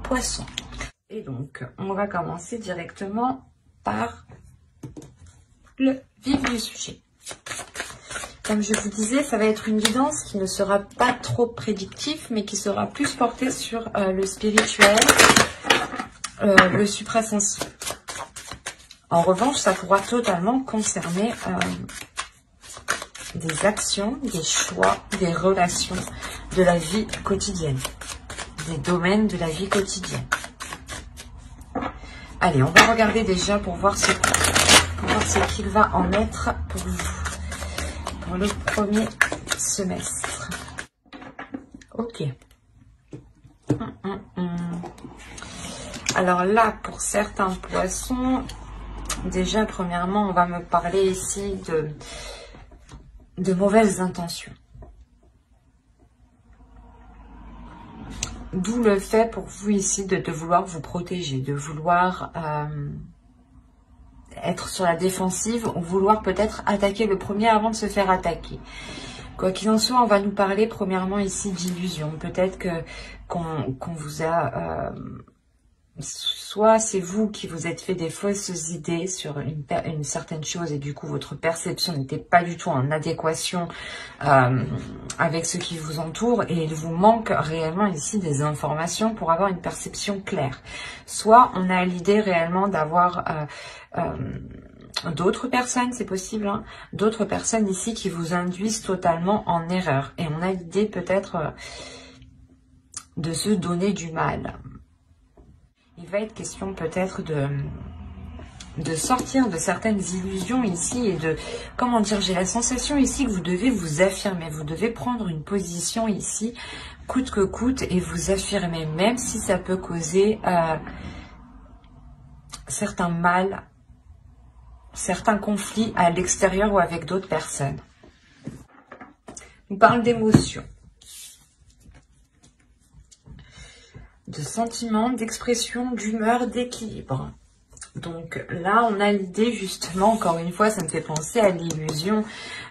poisson. Et donc, on va commencer directement par le vif du sujet. Comme je vous disais, ça va être une guidance qui ne sera pas trop prédictive, mais qui sera plus portée sur le spirituel, le suprasensible. En revanche, ça pourra totalement concerner des actions, des choix, des relations de la vie quotidienne, des domaines de la vie quotidienne. Allez, on va regarder déjà pour voir ce qu'il va en être pour vous, pour le premier semestre. Ok. Alors là, pour certains poissons, déjà, premièrement, on va me parler ici de mauvaises intentions. D'où le fait pour vous ici de vouloir vous protéger, de vouloir être sur la défensive ou vouloir peut-être attaquer le premier avant de se faire attaquer. Quoi qu'il en soit, on va nous parler premièrement ici d'illusion. Peut-être qu'on vous a... soit c'est vous qui vous êtes fait des fausses idées sur une certaine chose et du coup votre perception n'était pas du tout en adéquation avec ce qui vous entoure et il vous manque réellement ici des informations pour avoir une perception claire. Soit on a l'idée réellement d'avoir d'autres personnes, c'est possible, hein, d'autres personnes ici qui vous induisent totalement en erreur et on a l'idée peut-être de se donner du mal. Il va être question peut-être de sortir de certaines illusions ici et de, comment dire, j'ai la sensation ici que vous devez vous affirmer, vous devez prendre une position ici, coûte que coûte, et vous affirmer, même si ça peut causer certains mal, certains conflits à l'extérieur ou avec d'autres personnes. On parle d'émotions, de sentiments, d'expression, d'humeur, d'équilibre. Donc là, on a l'idée justement, encore une fois, ça me fait penser à l'illusion.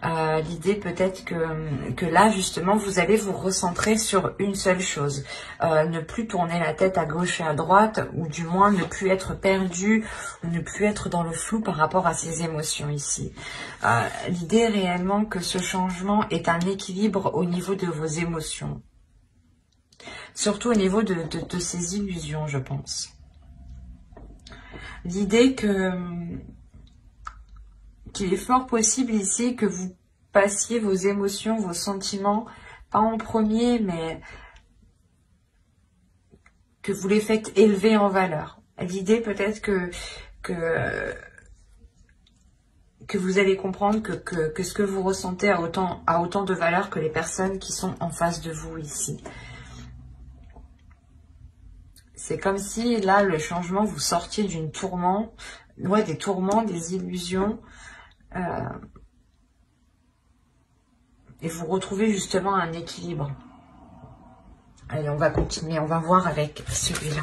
L'idée peut-être que là, justement, vous allez vous recentrer sur une seule chose. Ne plus tourner la tête à gauche et à droite, ou du moins ne plus être perdu, ou ne plus être dans le flou par rapport à ces émotions ici. L'idée réellement que ce changement est un équilibre au niveau de vos émotions. Surtout au niveau de ces illusions, je pense. L'idée qu'il est fort possible ici que vous passiez vos émotions, vos sentiments, pas en premier, mais que vous les faites élever en valeur. L'idée peut-être que vous allez comprendre que ce que vous ressentez a autant de valeur que les personnes qui sont en face de vous ici. C'est comme si, là, le changement, vous sortiez d'une tourment, ouais, des tourments, des illusions, et vous retrouvez justement un équilibre. Allez, on va continuer, on va voir avec celui-là.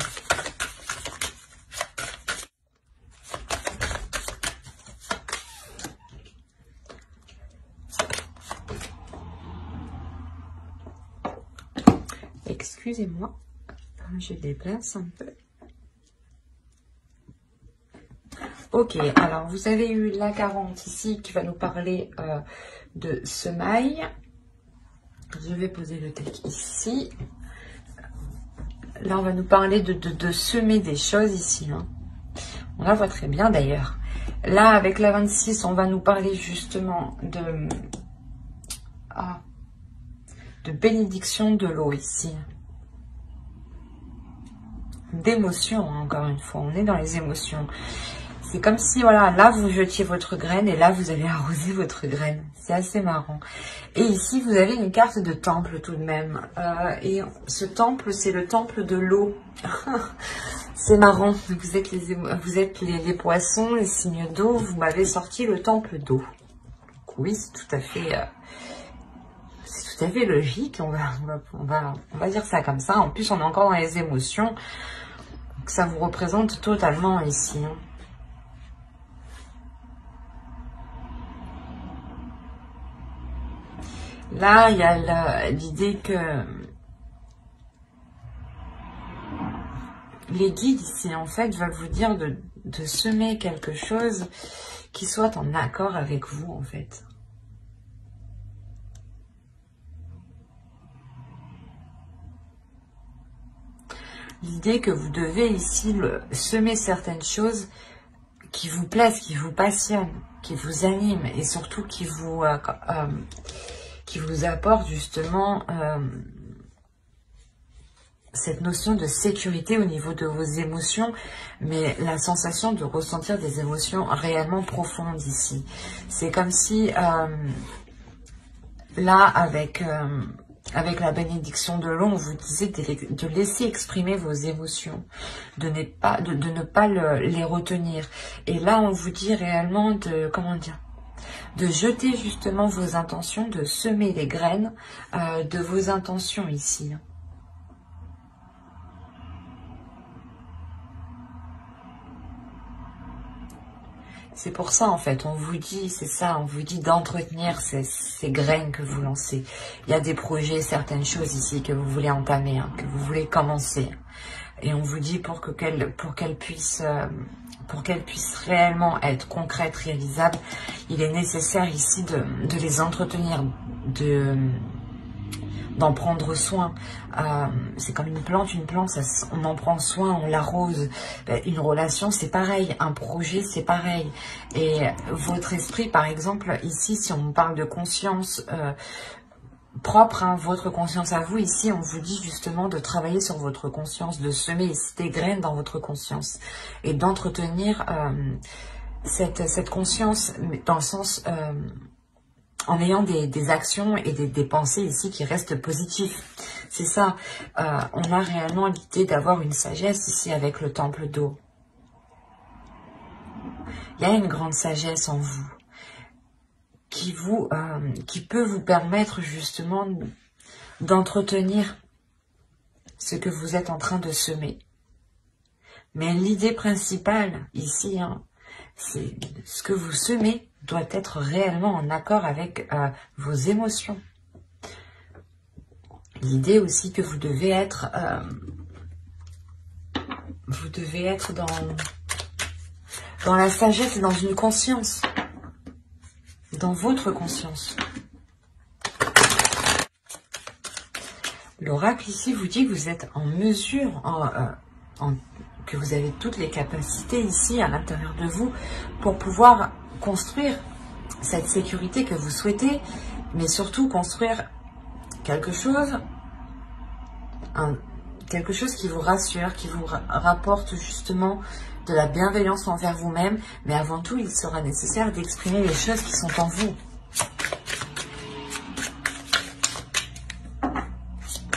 Excusez-moi. Je déplace un peu. Ok, alors vous avez eu la 40 ici qui va nous parler de semailles. Je vais poser le deck ici. Là, on va nous parler de semer des choses ici. Hein. On la voit très bien d'ailleurs. Là, avec la 26, on va nous parler justement de bénédiction de l'eau ici. D'émotions, hein, encore une fois, on est dans les émotions. C'est comme si, voilà, là vous jetiez votre graine et là vous allez arroser votre graine. C'est assez marrant. Et ici vous avez une carte de temple tout de même. Et ce temple, c'est le temple de l'eau. C'est marrant. Vous êtes les poissons, les signes d'eau. Vous m'avez sorti le temple d'eau. Oui, c'est tout à fait logique. On va dire ça comme ça. En plus, on est encore dans les émotions. Donc, ça vous représente totalement ici. Hein. Là, il y a l'idée que Les guides ici, en fait, veulent vous dire de semer quelque chose qui soit en accord avec vous, en fait. L'idée que vous devez ici semer certaines choses qui vous plaisent, qui vous passionnent, qui vous animent et surtout qui vous apportent justement cette notion de sécurité au niveau de vos émotions, mais la sensation de ressentir des émotions réellement profondes ici. C'est comme si, là, avec la bénédiction de l'eau, on vous disait de laisser exprimer vos émotions, de ne pas les retenir. Et là, on vous dit réellement de jeter justement vos intentions, de semer les graines de vos intentions ici. C'est pour ça, en fait, on vous dit, c'est ça, on vous dit d'entretenir ces graines que vous lancez. Il y a des projets, certaines choses ici que vous voulez entamer, hein, que vous voulez commencer. Et on vous dit pour qu'elles puissent réellement être concrètes, réalisables, il est nécessaire ici de les entretenir, d'en prendre soin. C'est comme une plante, on en prend soin, on l'arrose. Une relation, c'est pareil. Un projet, c'est pareil. Et votre esprit, par exemple, ici, si on parle de conscience propre, hein, votre conscience à vous, ici, on vous dit justement de travailler sur votre conscience, de semer ici des graines dans votre conscience et d'entretenir cette conscience, dans le sens... en ayant des actions et des pensées ici qui restent positives. C'est ça. On a réellement l'idée d'avoir une sagesse ici avec le temple d'eau. Il y a une grande sagesse en vous qui peut vous permettre justement d'entretenir ce que vous êtes en train de semer. Mais l'idée principale ici, hein, c'est ce que vous semez doit être réellement en accord avec vos émotions. L'idée aussi que vous devez être dans la sagesse et dans une conscience, dans votre conscience. L'oracle ici vous dit que vous êtes en mesure, que vous avez toutes les capacités ici à l'intérieur de vous pour pouvoir construire cette sécurité que vous souhaitez, mais surtout construire quelque chose qui vous rassure, qui vous rapporte justement de la bienveillance envers vous-même, mais avant tout, il sera nécessaire d'exprimer les choses qui sont en vous.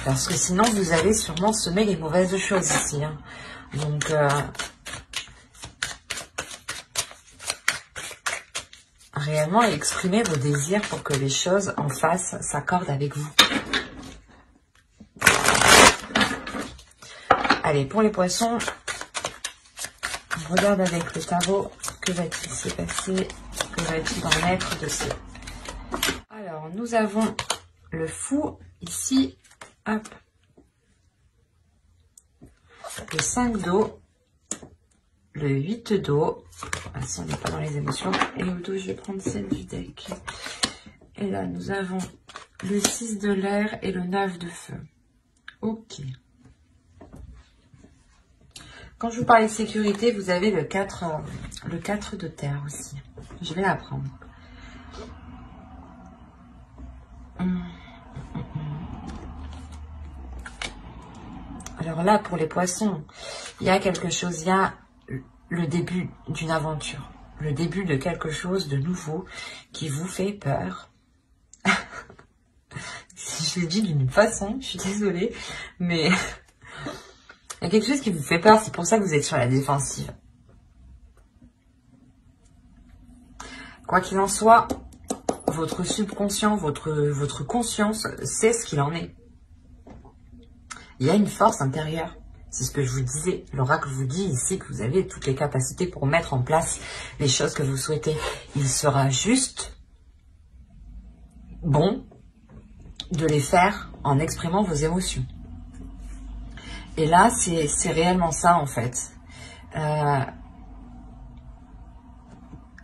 Parce que sinon, vous allez sûrement semer les mauvaises choses ici, hein. Donc, réellement exprimer vos désirs pour que les choses en face s'accordent avec vous. Allez, pour les poissons, on regarde avec le tarot, que va-t-il se passer, que va-t-il en être de ce... Alors, nous avons le fou ici, hop, le 5 d'eau, le 8 d'eau, si on n'est pas dans les émotions, et au dos, je vais prendre celle du deck. Et là, nous avons le 6 de l'air et le 9 de feu. Ok. Quand je vous parlais de sécurité, vous avez le 4 de terre aussi. Je vais la prendre. Alors là, pour les poissons, il y a quelque chose, il y a le début d'une aventure, le début de quelque chose de nouveau qui vous fait peur. Je le dis d'une façon, je suis désolée, mais il y a quelque chose qui vous fait peur, c'est pour ça que vous êtes sur la défensive. Quoi qu'il en soit, votre subconscient, votre conscience sait ce qu'il en est. Il y a une force intérieure. C'est ce que je vous disais. L'oracle vous dit ici que vous avez toutes les capacités pour mettre en place les choses que vous souhaitez. Il sera juste bon de les faire en exprimant vos émotions. Et là, c'est réellement ça, en fait.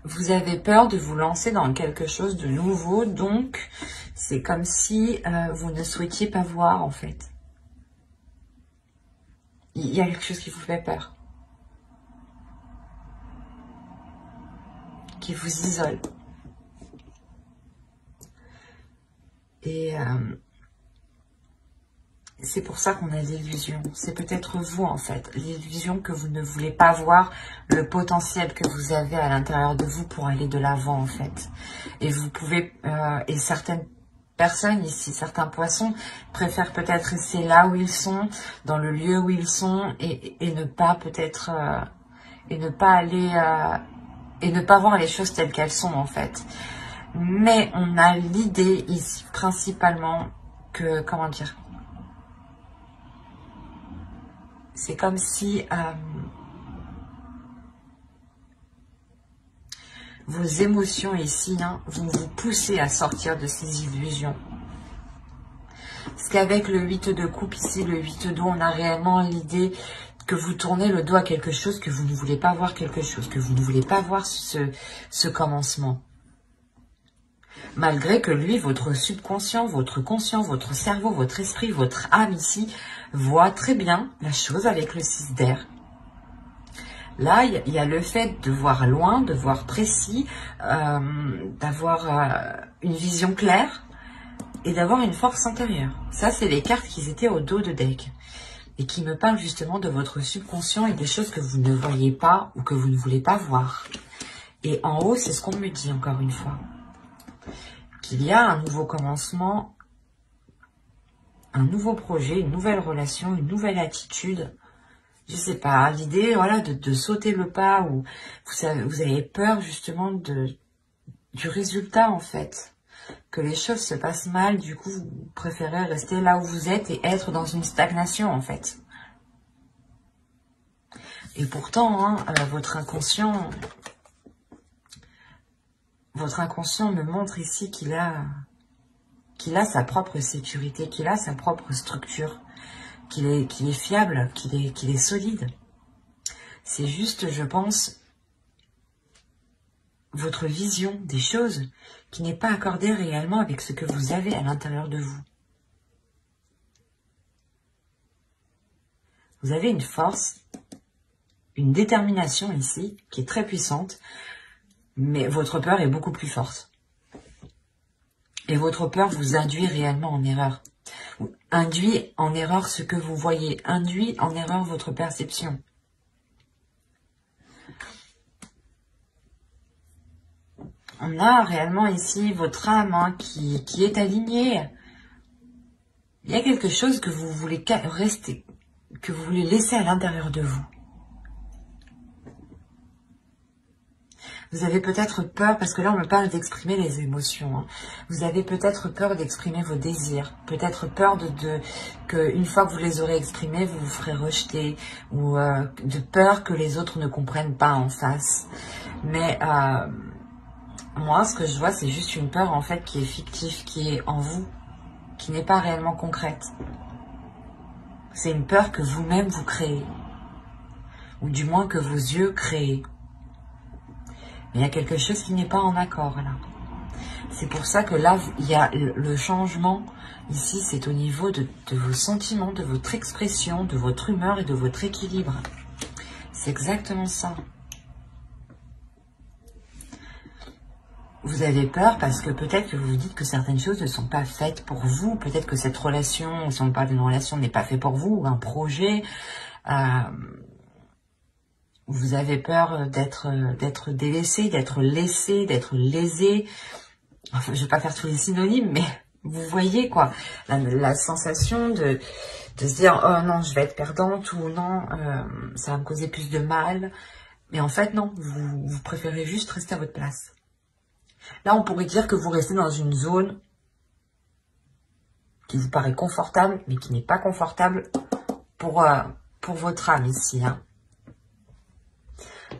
Vous avez peur de vous lancer dans quelque chose de nouveau, donc c'est comme si vous ne souhaitiez pas voir, en fait. Il y a quelque chose qui vous fait peur, qui vous isole. Et c'est pour ça qu'on a l'illusion. C'est peut-être vous, en fait. L'illusion que vous ne voulez pas voir le potentiel que vous avez à l'intérieur de vous pour aller de l'avant, en fait. Et vous pouvez... et certaines personnes ici, certains poissons, préfèrent peut-être rester là où ils sont, dans le lieu où ils sont, et ne pas peut-être... et ne pas aller... et ne pas voir les choses telles qu'elles sont, en fait. Mais on a l'idée ici, principalement, que... Comment dire ? C'est comme si vos émotions ici vont vous pousser à sortir de ces illusions. Parce qu'avec le 8 de coupe ici, le 8 d'eau, on a réellement l'idée que vous tournez le dos à quelque chose, que vous ne voulez pas voir quelque chose, que vous ne voulez pas voir ce commencement. Malgré que lui, votre subconscient, votre conscient, votre cerveau, votre esprit, votre âme ici, voit très bien la chose avec le 6 d'air. Là, il y a le fait de voir loin, de voir précis, d'avoir une vision claire et d'avoir une force intérieure. Ça, c'est les cartes qui étaient au dos de deck et qui me parlent justement de votre subconscient et des choses que vous ne voyez pas ou que vous ne voulez pas voir. Et en haut, c'est ce qu'on me dit encore une fois. Qu'il y a un nouveau commencement, un nouveau projet, une nouvelle relation, une nouvelle attitude. Je sais pas, l'idée, voilà, de sauter le pas ou vous avez peur justement du résultat en fait. Que les choses se passent mal, du coup vous préférez rester là où vous êtes et être dans une stagnation en fait. Et pourtant, votre inconscient me montre ici qu'il a sa propre sécurité, qu'il a sa propre structure, qu'il est fiable, qu'il est solide. C'est juste, je pense, votre vision des choses qui n'est pas accordée réellement avec ce que vous avez à l'intérieur de vous. Vous avez une force, une détermination ici, qui est très puissante, mais votre peur est beaucoup plus forte. Et votre peur vous induit réellement en erreur. Induit en erreur ce que vous voyez. Induit en erreur votre perception. On a réellement ici votre âme qui est alignée. Il y a quelque chose que vous voulez rester, que vous voulez laisser à l'intérieur de vous. Vous avez peut-être peur, parce que là on me parle d'exprimer les émotions. Vous avez peut-être peur d'exprimer vos désirs. Peut-être peur que une fois que vous les aurez exprimés, vous vous ferez rejeter. Ou de peur que les autres ne comprennent pas en face. Mais moi, ce que je vois, c'est juste une peur en fait qui est fictive, qui est en vous, qui n'est pas réellement concrète. C'est une peur que vous-même vous créez. Ou du moins que vos yeux créent. Mais il y a quelque chose qui n'est pas en accord là. C'est pour ça que là, il y a le changement. Ici, c'est au niveau de vos sentiments, de votre expression, de votre humeur et de votre équilibre. C'est exactement ça. Vous avez peur parce que peut-être que vous vous dites que certaines choses ne sont pas faites pour vous. Peut-être que cette relation, si on parle d'une relation, n'est pas fait pour vous, ou un projet. Vous avez peur d'être délaissé, d'être laissé, d'être lésé. Enfin, je ne vais pas faire tous les synonymes, mais vous voyez quoi. La sensation de se dire « Oh non, je vais être perdante » ou « Non, ça va me causer plus de mal ». Mais en fait, non, vous préférez juste rester à votre place. Là, on pourrait dire que vous restez dans une zone qui vous paraît confortable, mais qui n'est pas confortable pour votre âme ici.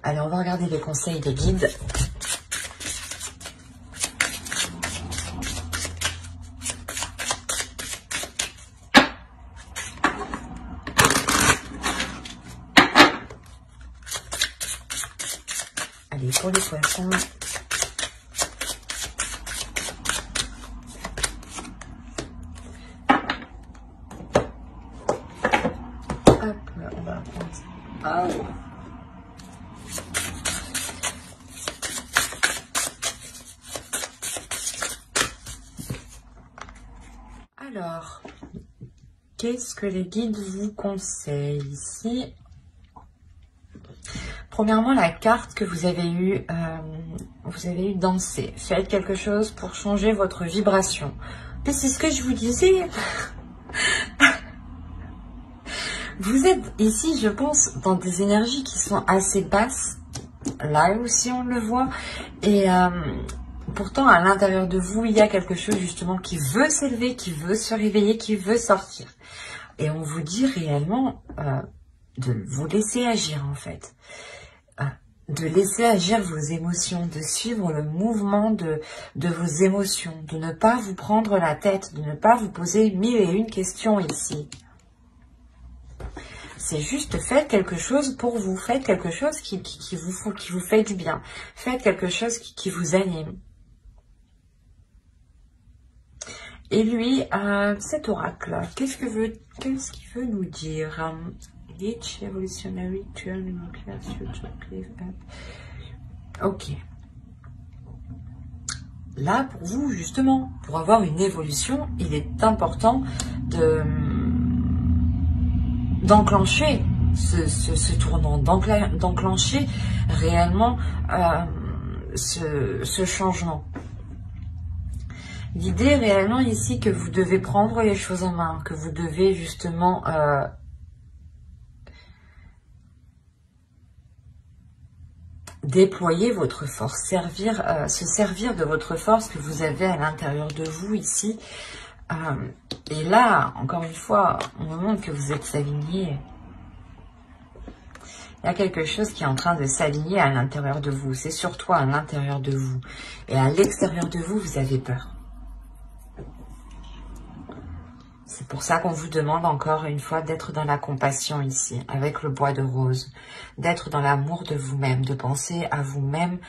Allez, on va regarder les conseils des guides. Allez, pour les poissons. Hop, on va prendre ça. Ah. Alors, qu'est-ce que les guides vous conseillent ici? Premièrement, la carte que vous avez eue danser. Faites quelque chose pour changer votre vibration. Mais c'est ce que je vous disais. Vous êtes ici, je pense, dans des énergies qui sont assez basses. Là aussi, on le voit. Et pourtant, à l'intérieur de vous, il y a quelque chose justement qui veut s'élever, qui veut se réveiller, qui veut sortir. Et on vous dit réellement de vous laisser agir, en fait. De laisser agir vos émotions, de suivre le mouvement de vos émotions, de ne pas vous prendre la tête, de ne pas vous poser 1001 questions ici. C'est juste faites quelque chose pour vous, faites quelque chose qui vous fait du bien, faites quelque chose qui vous anime. Et lui, cet oracle, qu'est-ce qu'il veut nous dire? Each evolutionary turn nuclear future cliff up. Ok. Là, pour vous, justement, pour avoir une évolution, il est important d'enclencher ce tournant, d'enclencher réellement ce changement. L'idée réellement ici que vous devez prendre les choses en main, que vous devez justement déployer votre force, se servir de votre force que vous avez à l'intérieur de vous ici. Et là, encore une fois, on me montre que vous êtes aligné. Il y a quelque chose qui est en train de s'aligner à l'intérieur de vous. C'est sur toi à l'intérieur de vous. Et à l'extérieur de vous, vous avez peur. C'est pour ça qu'on vous demande encore une fois d'être dans la compassion ici, avec le bois de rose. D'être dans l'amour de vous-même, de penser à vous-même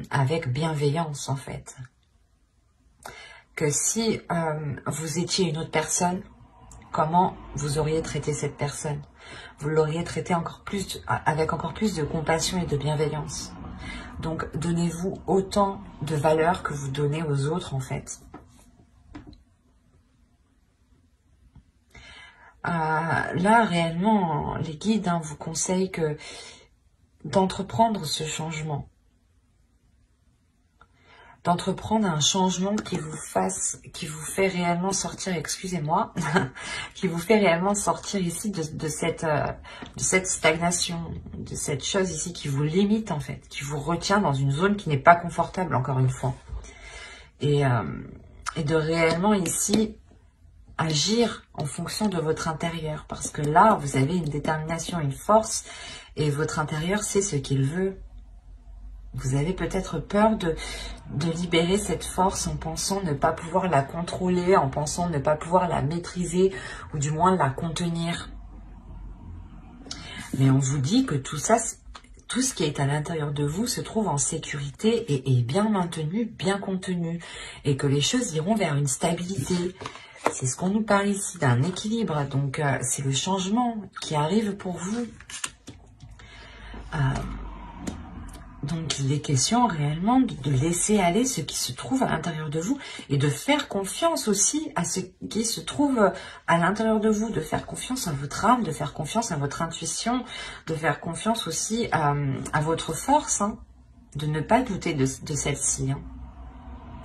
avec bienveillance en fait. Que si vous étiez une autre personne, comment vous auriez traité cette personne? Vous l'auriez traité avec encore plus de compassion et de bienveillance. Donc, donnez-vous autant de valeur que vous donnez aux autres, en fait. Là, réellement, les guides vous conseillent d'entreprendre ce changement. D'entreprendre un changement qui vous fait réellement sortir, excusez-moi, qui vous fait réellement sortir ici de cette stagnation, de cette chose ici qui vous limite en fait, qui vous retient dans une zone qui n'est pas confortable encore une fois. Et de réellement ici agir en fonction de votre intérieur, parce que là, vous avez une détermination, une force, et votre intérieur sait ce qu'il veut. Vous avez peut-être peur de libérer cette force en pensant ne pas pouvoir la contrôler, en pensant ne pas pouvoir la maîtriser, ou du moins la contenir. Mais on vous dit que tout ça, tout ce qui est à l'intérieur de vous se trouve en sécurité et est bien maintenu, bien contenu, et que les choses iront vers une stabilité. C'est ce qu'on nous parle ici, d'un équilibre. Donc, c'est le changement qui arrive pour vous. Donc, il est question réellement de laisser aller ce qui se trouve à l'intérieur de vous et de faire confiance aussi à ce qui se trouve à l'intérieur de vous, de faire confiance à votre âme, de faire confiance à votre intuition, de faire confiance aussi à votre force, de ne pas douter de celle-ci,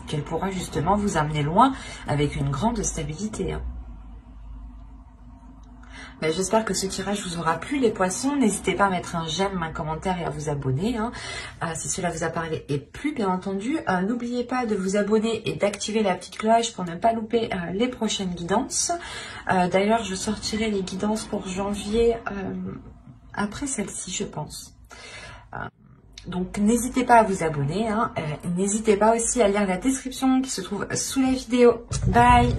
qu'elle pourra justement vous amener loin avec une grande stabilité. Ben, j'espère que ce tirage vous aura plu les poissons. N'hésitez pas à mettre un j'aime, un commentaire et à vous abonner si cela vous a parlé et plu bien entendu. N'oubliez pas de vous abonner et d'activer la petite cloche pour ne pas louper les prochaines guidances. D'ailleurs, je sortirai les guidances pour janvier après celle-ci, je pense. Donc, n'hésitez pas à vous abonner. N'hésitez pas aussi à lire la description qui se trouve sous la vidéo. Bye!